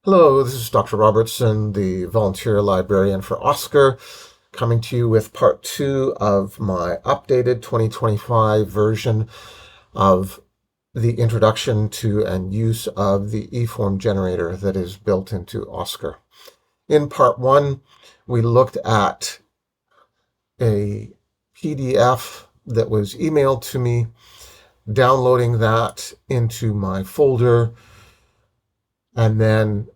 Hello, this is Dr. Robertson, the volunteer librarian for Oscar, coming to you with part two of my updated 2025 version of the introduction to and use of the eForm generator that is built into Oscar. In part one, we looked at a PDF that was emailed to me, downloading that into my folder, and then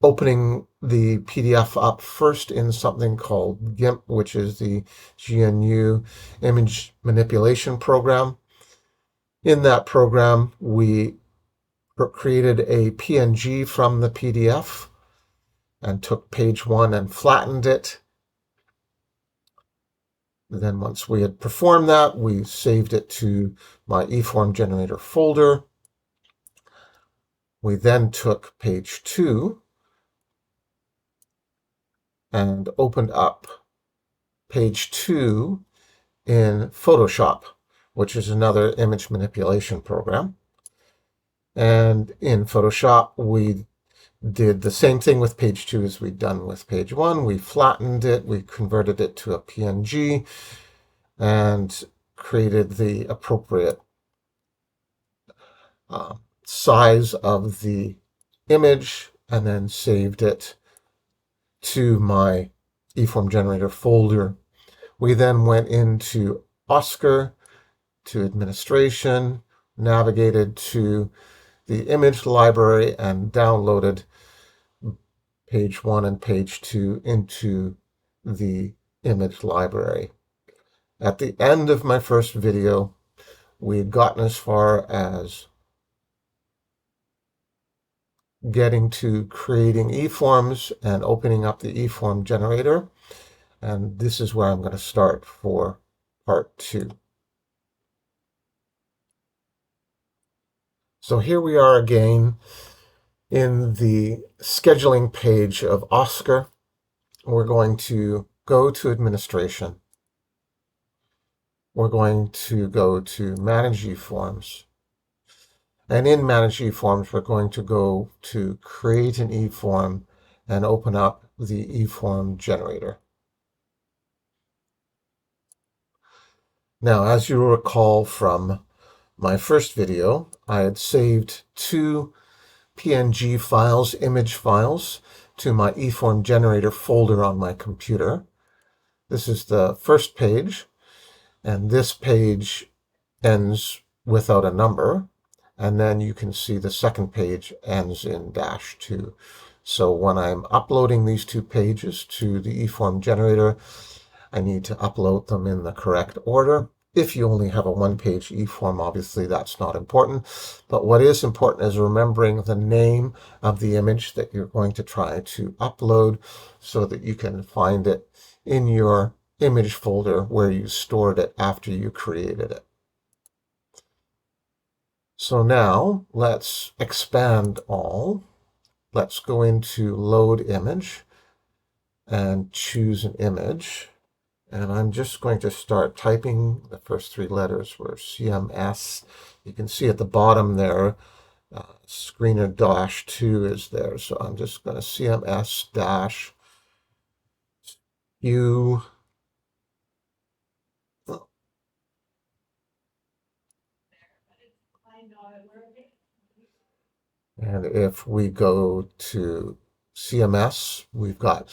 opening the PDF up first in something called GIMP, which is the GNU image manipulation program. In that program, we created a PNG from the PDF and took page one and flattened it. Then once we had performed that, we saved it to my eForm generator folder. We then took page two and opened up page two in Photoshop, which is another image manipulation program. And in Photoshop, we did the same thing with page two as we'd done with page one. We flattened it, we converted it to a PNG, and created the appropriate size of the image, and then saved it to my eForm generator folder. We then went into Oscar, to administration, navigated to the image library, and downloaded page one and page two into the image library. At the end of my first video, we had gotten as far as getting to creating eForms and opening up the eForm generator. And this is where I'm going to start for part two. So here we are again in the scheduling page of Oscar. We're going to go to administration. We're going to go to manage eForms. And in manage eForms, we're going to go to create an eForm and open up the eForm generator. Now, as you recall from my first video, I had saved two PNG files, image files, to my eForm generator folder on my computer. This is the first page, and this page ends without a number. And then you can see the second page ends in -2. So when I'm uploading these two pages to the eForm generator, I need to upload them in the correct order. If you only have a one-page eForm, obviously that's not important. But what is important is remembering the name of the image that you're going to try to upload so that you can find it in your image folder where you stored it after you created it. So now let's expand all. Let's go into load image and choose an image. And I'm just going to start typing. The first three letters were CMS. You can see at the bottom there, screener -2 is there. So I'm just going to CMS -U. And if we go to CMS, we've got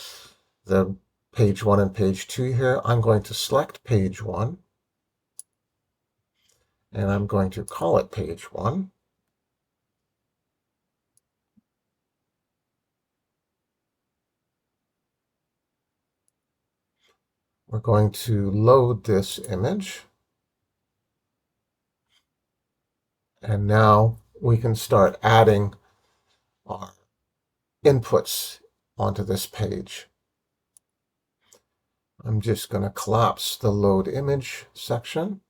the page one and page two here. I'm going to select page one, and I'm going to call it page one. We're going to load this image. And now we can start adding our inputs onto this page. I'm just going to collapse the load image section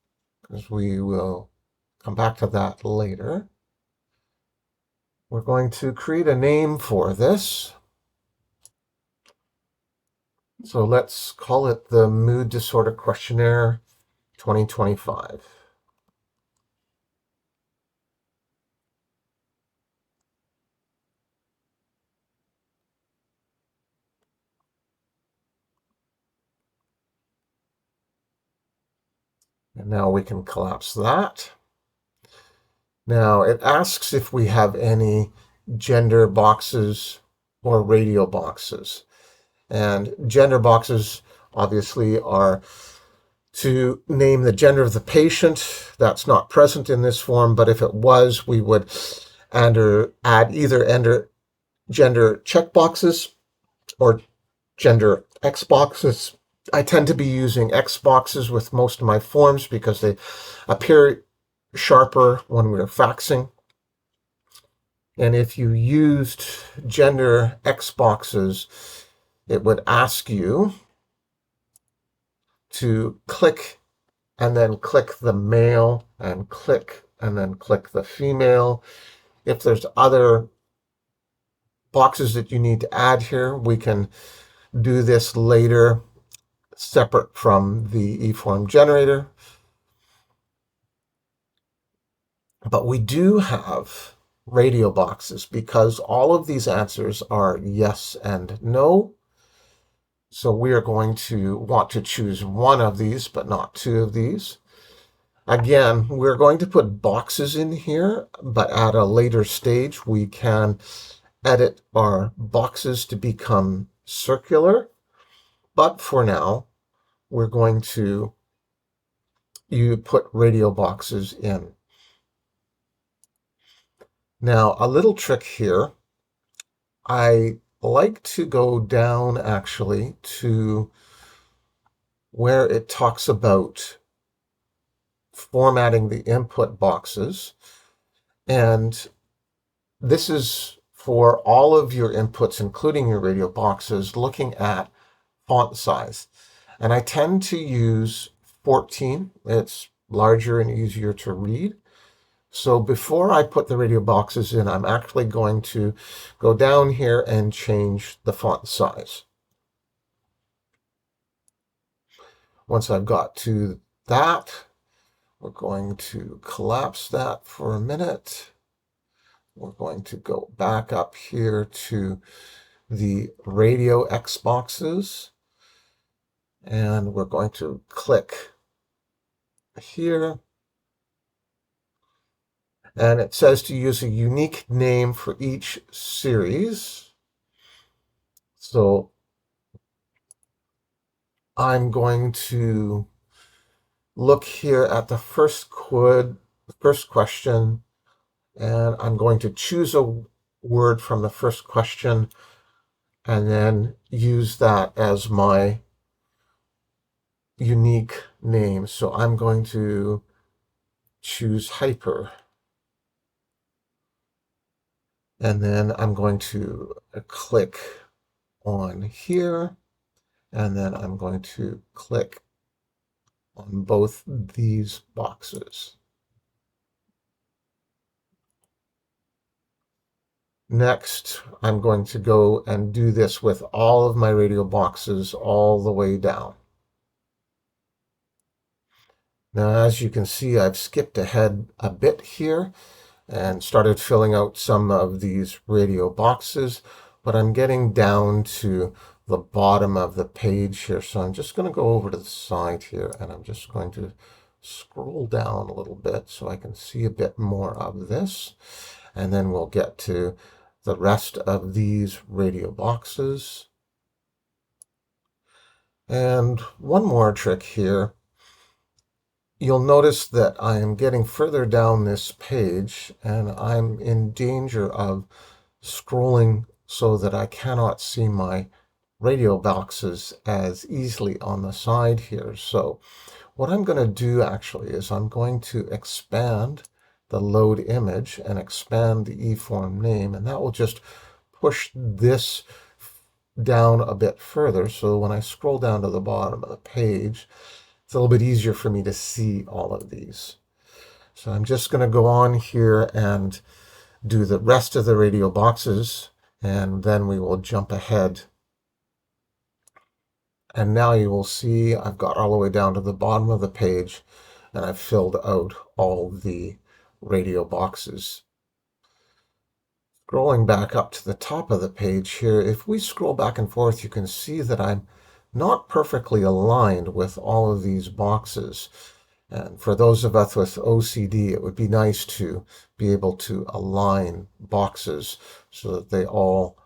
because we will come back to that later. We're going to create a name for this. So let's call it the Mood Disorder Questionnaire 2025. And now we can collapse that. Now it asks if we have any gender boxes or radio boxes. And gender boxes obviously are to name the gender of the patient. That's not present in this form, but if it was, we would add either gender checkboxes or gender X boxes. I tend to be using X boxes with most of my forms because they appear sharper when we're faxing. And if you used gender X boxes, it would ask you to click and then click the male and click and then click the female. If there's other boxes that you need to add here, we can do this later separate from the eForm generator. But we do have radio boxes because all of these answers are yes and no. So we are going to want to choose one of these, but not two of these. Again, we're going to put boxes in here, but at a later stage, we can edit our boxes to become circular. But for now, we're going to put radio boxes in. Now, a little trick here. I like to go down actually to where it talks about formatting the input boxes. And this is for all of your inputs, including your radio boxes, looking at font size. And I tend to use 14. It's larger and easier to read. So before I put the radio boxes in, I'm actually going to go down here and change the font size. Once I've got to that, we're going to collapse that for a minute. We're going to go back up here to the radio X boxes, and we're going to click here. And it says to use a unique name for each series. So I'm going to look here at the first question, and I'm going to choose a word from the first question and then use that as my unique name. So I'm going to choose hyper. And then I'm going to click on here, and then I'm going to click on both these boxes. Next, I'm going to go and do this with all of my radio boxes all the way down. Now, as you can see, I've skipped ahead a bit here and started filling out some of these radio boxes, but I'm getting down to the bottom of the page here. So I'm just going to go over to the side here, and I'm just going to scroll down a little bit so I can see a bit more of this. And then we'll get to the rest of these radio boxes. And one more trick here. You'll notice that I am getting further down this page, and I'm in danger of scrolling so that I cannot see my radio boxes as easily on the side here. So what I'm going to do actually is I'm going to expand the load image and expand the eForm name, and that will just push this down a bit further. So when I scroll down to the bottom of the page, it's a little bit easier for me to see all of these. So I'm just going to go on here and do the rest of the radio boxes, and then we will jump ahead. And now you will see I've got all the way down to the bottom of the page, and I've filled out all the radio boxes. Scrolling back up to the top of the page here, if we scroll back and forth, you can see that I'm not perfectly aligned with all of these boxes. And for those of us with OCD, it would be nice to be able to align boxes so that they all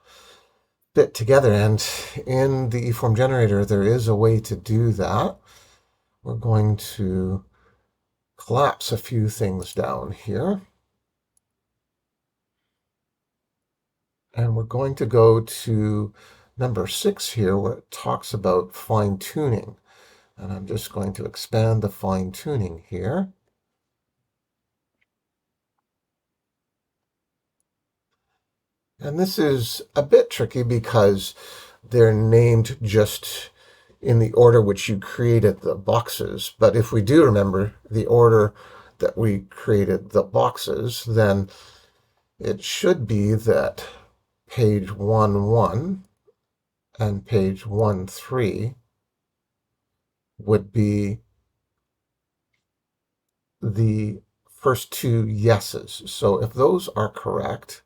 fit together. And in the eForm generator, there is a way to do that. We're going to collapse a few things down here. And we're going to go to number 6 here, where it talks about fine tuning. And I'm just going to expand the fine tuning here. And this is a bit tricky because they're named just in the order which you created the boxes. But if we do remember the order that we created the boxes, then it should be that page 1.1 and page 1.3 would be the first two yeses. So if those are correct,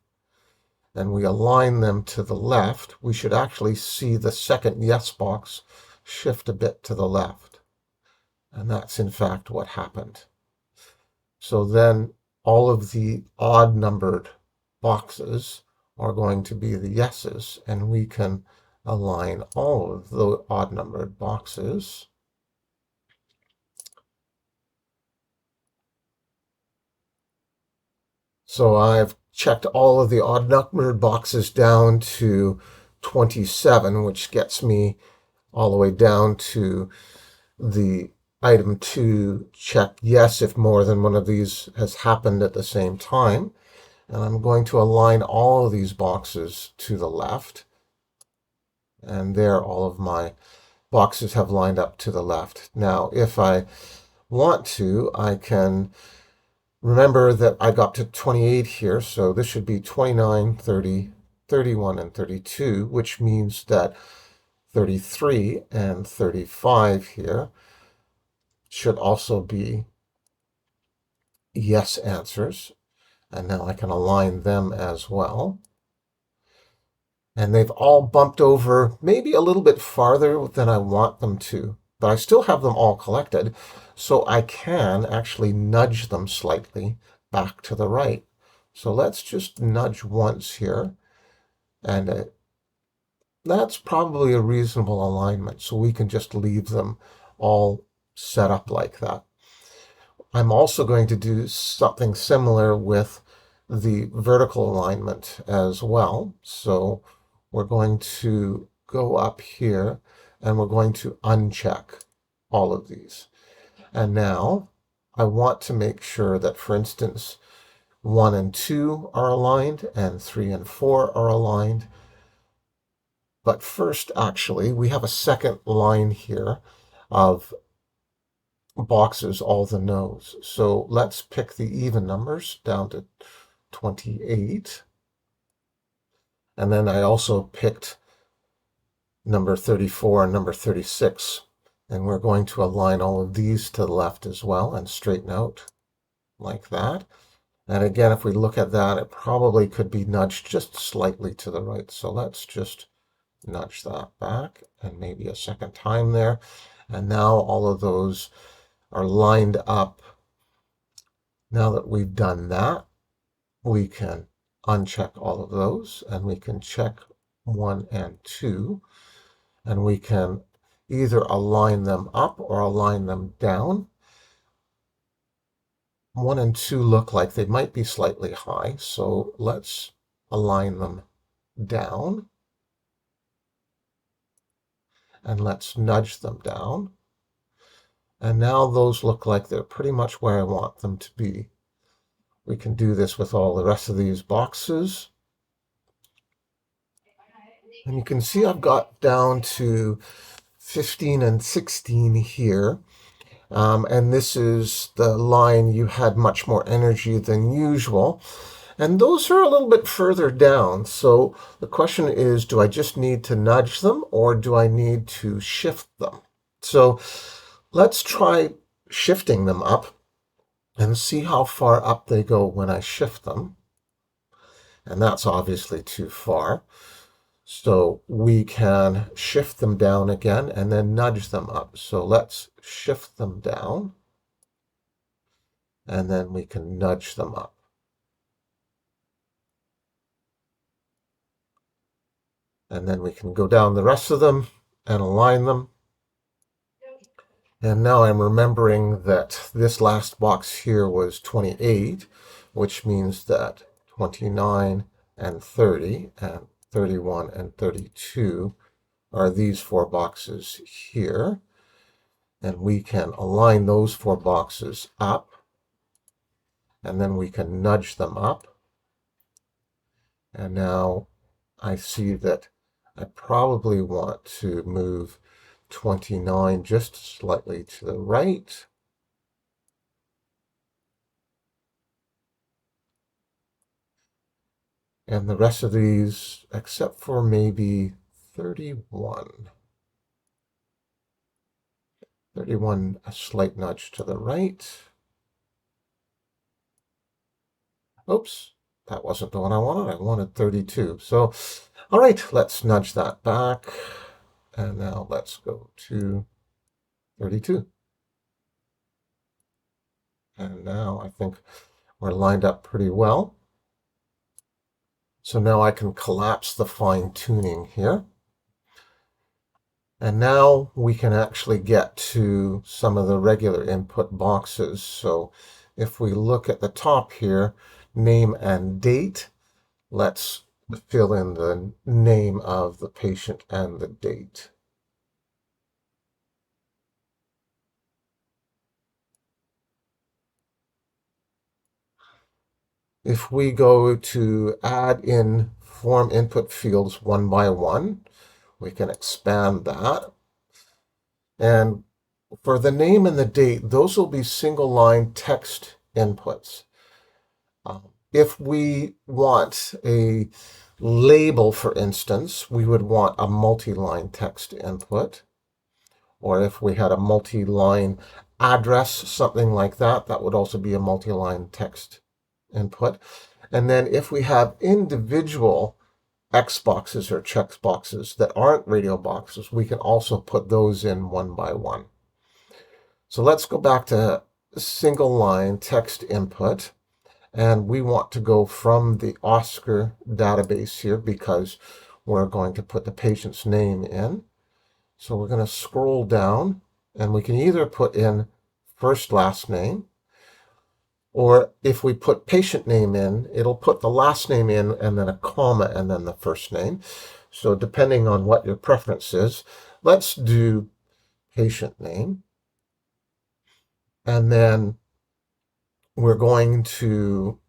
and we align them to the left, we should actually see the second yes box shift a bit to the left. And that's in fact what happened. So then all of the odd numbered boxes are going to be the yeses, and we can align all of the odd numbered boxes. So I've checked all of the odd numbered boxes down to 27, which gets me all the way down to the item 2 check yes if more than one of these has happened at the same time. And I'm going to align all of these boxes to the left. And there all of my boxes have lined up to the left. Now, if I want to, I can remember that I got to 28 here, so this should be 29, 30, 31, and 32, which means that 33 and 35 here should also be yes answers. And now I can align them as well. And they've all bumped over maybe a little bit farther than I want them to, but I still have them all collected, so I can actually nudge them slightly back to the right. So let's just nudge once here, and that's probably a reasonable alignment, so we can just leave them all set up like that. I'm also going to do something similar with the vertical alignment as well. So we're going to go up here and we're going to uncheck all of these. And now I want to make sure that, for instance, 1 and 2 are aligned and 3 and 4 are aligned. But first, actually, we have a second line here of boxes, all the no's. So let's pick the even numbers down to 28. And then I also picked number 34 and number 36. And we're going to align all of these to the left as well and straighten out like that. And again, if we look at that, it probably could be nudged just slightly to the right. So let's just nudge that back and maybe a second time there. And now all of those are lined up. Now that we've done that, we can uncheck all of those and we can check 1 and 2, and we can either align them up or align them down. 1 and 2 look like they might be slightly high, so let's align them down and let's nudge them down. And now those look like they're pretty much where I want them to be. We can do this with all the rest of these boxes. And you can see I've got down to 15 and 16 here. And this is the line you had much more energy than usual. And those are a little bit further down. So the question is, do I just need to nudge them or do I need to shift them? So let's try shifting them up and see how far up they go when I shift them. And that's obviously too far. So we can shift them down again and then nudge them up. So let's shift them down. and then we can nudge them up. And then we can go down the rest of them and align them. And now I'm remembering that this last box here was 28, which means that 29 and 30 and 31 and 32 are these four boxes here. And we can align those four boxes up, and then we can nudge them up. And now I see that I probably want to move 29 just slightly to the right. And the rest of these, except for maybe 31. 31, a slight nudge to the right. Oops, that wasn't the one I wanted. I wanted 32. So, all right, let's nudge that back. And now let's go to 32. And now I think we're lined up pretty well. So now I can collapse the fine tuning here. And now we can actually get to some of the regular input boxes. So if we look at the top here, name and date, let's fill in the name of the patient and the date. If we go to add in form input fields one by one, we can expand that. And for the name and the date, those will be single line text inputs. If we want a label, for instance, we would want a multi-line text input. Or if we had a multi-line address, something like that, that would also be a multi-line text input. And then if we have individual X boxes or check boxes that aren't radio boxes, we can also put those in one by one. So let's go back to single line text input. And we want to go from the Oscar database here because we're going to put the patient's name in. So we're going to scroll down, and we can either put in first, last name, or if we put patient name in, it'll put the last name in and then a comma and then the first name. So depending on what your preference is, let's do patient name. And then we're going to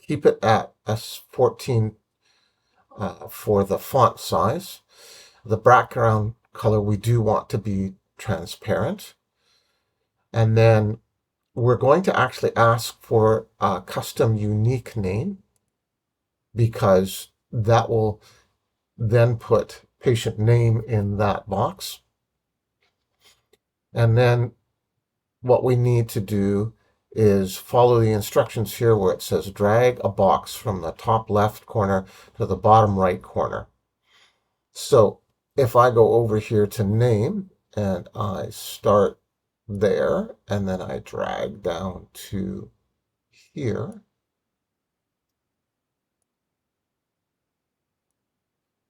keep it at S14 for the font size. The background color we do want to be transparent. And then we're going to actually ask for a custom unique name because that will then put patient name in that box. And then what we need to do is follow the instructions here where it says drag a box from the top left corner to the bottom right corner. So if I go over here to name and I start there and then I drag down to here.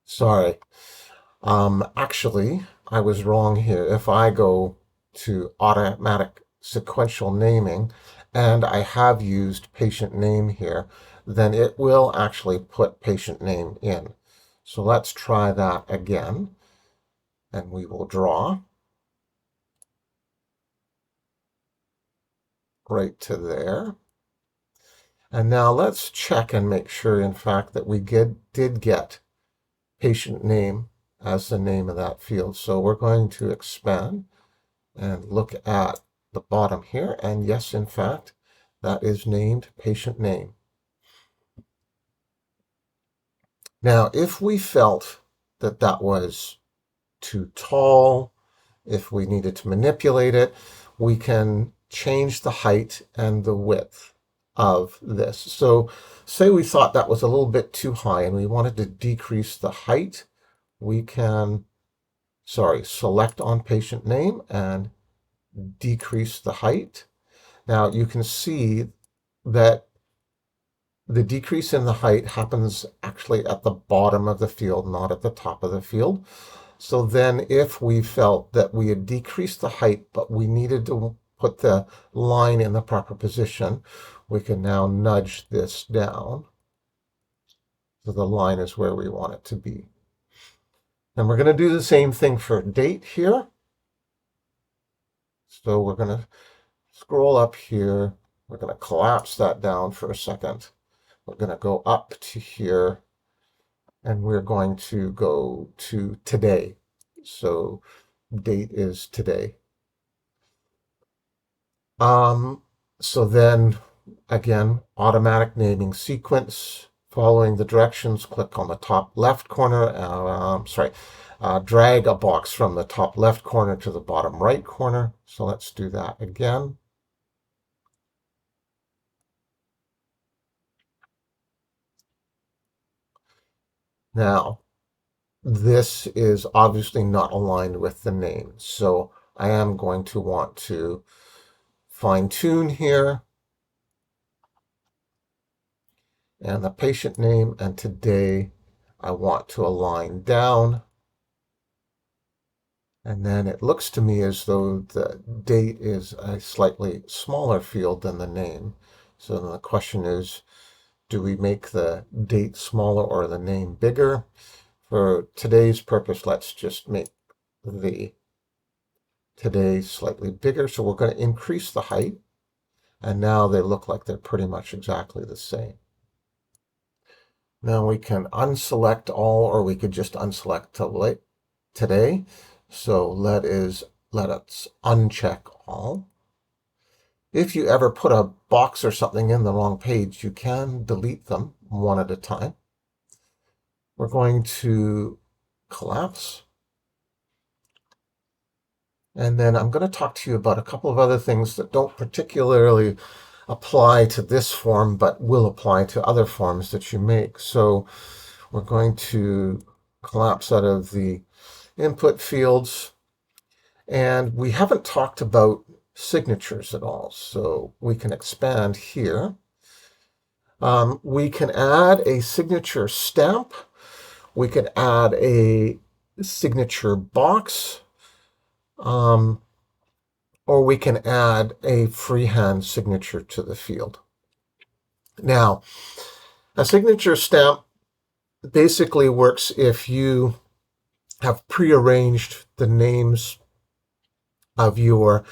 Sorry. Actually, I was wrong here. If I go to automatic sequential naming and I have used patient name here, then it will actually put patient name in. So let's try that again, and we will draw right to there. And now let's check and make sure, in fact, that we did get patient name as the name of that field. So we're going to expand and look at the bottom here. And yes, in fact, that is named patient name. Now, if we felt that that was too tall, if we needed to manipulate it, we can change the height and the width of this. So say we thought that was a little bit too high and we wanted to decrease the height, we can, select on patient name and decrease the height. Now you can see that the decrease in the height happens actually at the bottom of the field, not at the top of the field. So then if we felt that we had decreased the height, but we needed to put the line in the proper position, we can now nudge this down. So the line is where we want it to be. And we're going to do the same thing for date here. So we're going to scroll up here. We're going to collapse that down for a second. We're going to go up to here, and we're going to go to today. So date is today. So then again, automatic naming sequence. Following the directions, click on the top left corner. Drag a box from the top left corner to the bottom right corner. So let's do that again. Now, this is obviously not aligned with the name, so I am going to want to fine-tune here. And the patient name and today I want to align down. And then it looks to me as though the date is a slightly smaller field than the name. So then the question is, do we make the date smaller or the name bigger? For today's purpose, let's just make the today slightly bigger. So we're going to increase the height. And now they look like they're pretty much exactly the same. Now we can unselect all, or we could just unselect today. So let us uncheck all. If you ever put a box or something in the wrong page, you can delete them one at a time. We're going to collapse. And then I'm going to talk to you about a couple of other things that don't particularly apply to this form, but will apply to other forms that you make. So we're going to collapse out of the input fields. And we haven't talked about signatures at all. So we can expand here. We can add a signature stamp. We can add a signature box. Or we can add a freehand signature to the field. Now, a signature stamp basically works if you have prearranged the names of your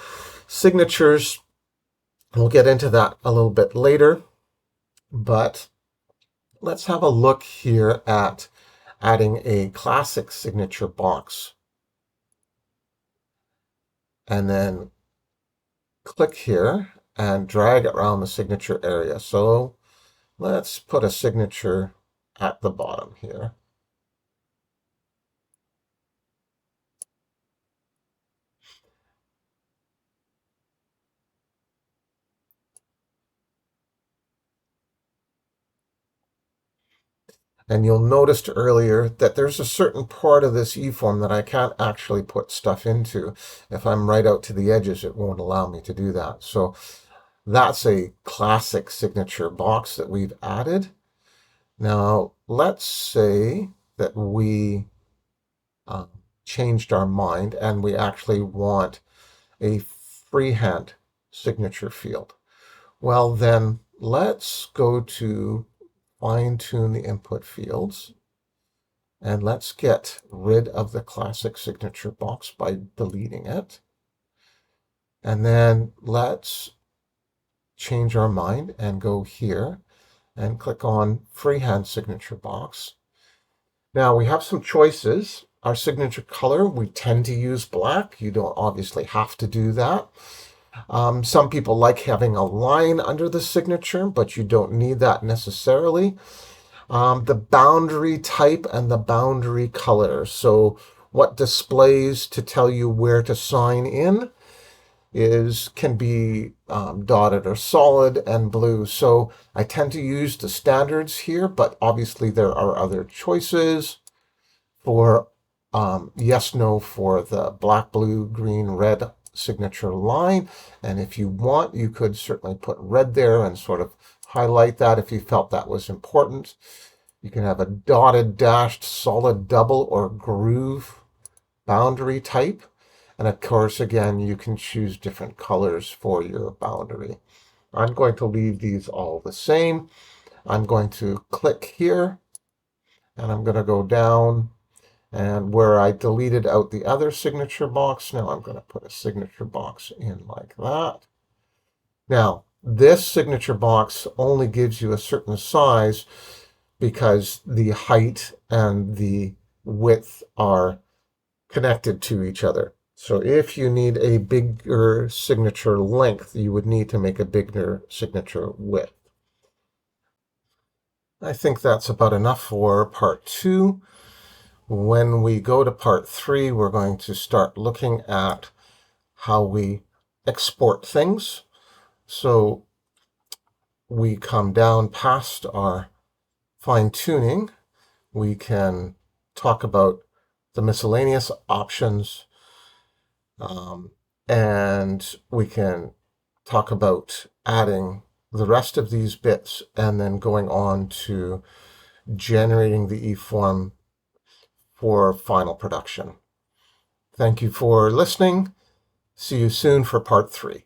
signatures. We'll get into that a little bit later, but let's have a look here at adding a classic signature box. And then click here and drag it around the signature area. So let's put a signature at the bottom here. And you'll notice earlier that there's a certain part of this eForm that I can't actually put stuff into. If I'm right out to the edges, it won't allow me to do that. So that's a classic signature box that we've added. Now, let's say that we changed our mind and we actually want a freehand signature field. Well, then let's go to fine-tune the input fields, and let's get rid of the classic signature box by deleting it. And then let's change our mind and go here and click on freehand signature box. Now we have some choices. Our signature color, we tend to use black. You don't obviously have to do that. Some people like having a line under the signature, but you don't need that necessarily. The boundary type and the boundary color. So what displays to tell you where to sign in can be dotted or solid and blue. So I tend to use the standards here, but obviously there are other choices for yes, no for the black, blue, green, red signature line. And if you want, you could certainly put red there and sort of highlight that if you felt that was important. You can have a dotted, dashed, solid, double, or groove boundary type. And of course, again, you can choose different colors for your boundary. I'm going to leave these all the same. I'm going to click here, and I'm going to go down, and where I deleted out the other signature box, now I'm going to put a signature box in like that. Now, this signature box only gives you a certain size because the height and the width are connected to each other. So if you need a bigger signature length, you would need to make a bigger signature width. I think that's about enough for part 2. When we go to part 3, we're going to start looking at how we export things. So we come down past our fine-tuning. We can talk about the miscellaneous options, and we can talk about adding the rest of these bits and then going on to generating the eForm for final production. Thank you for listening. See you soon for part 3.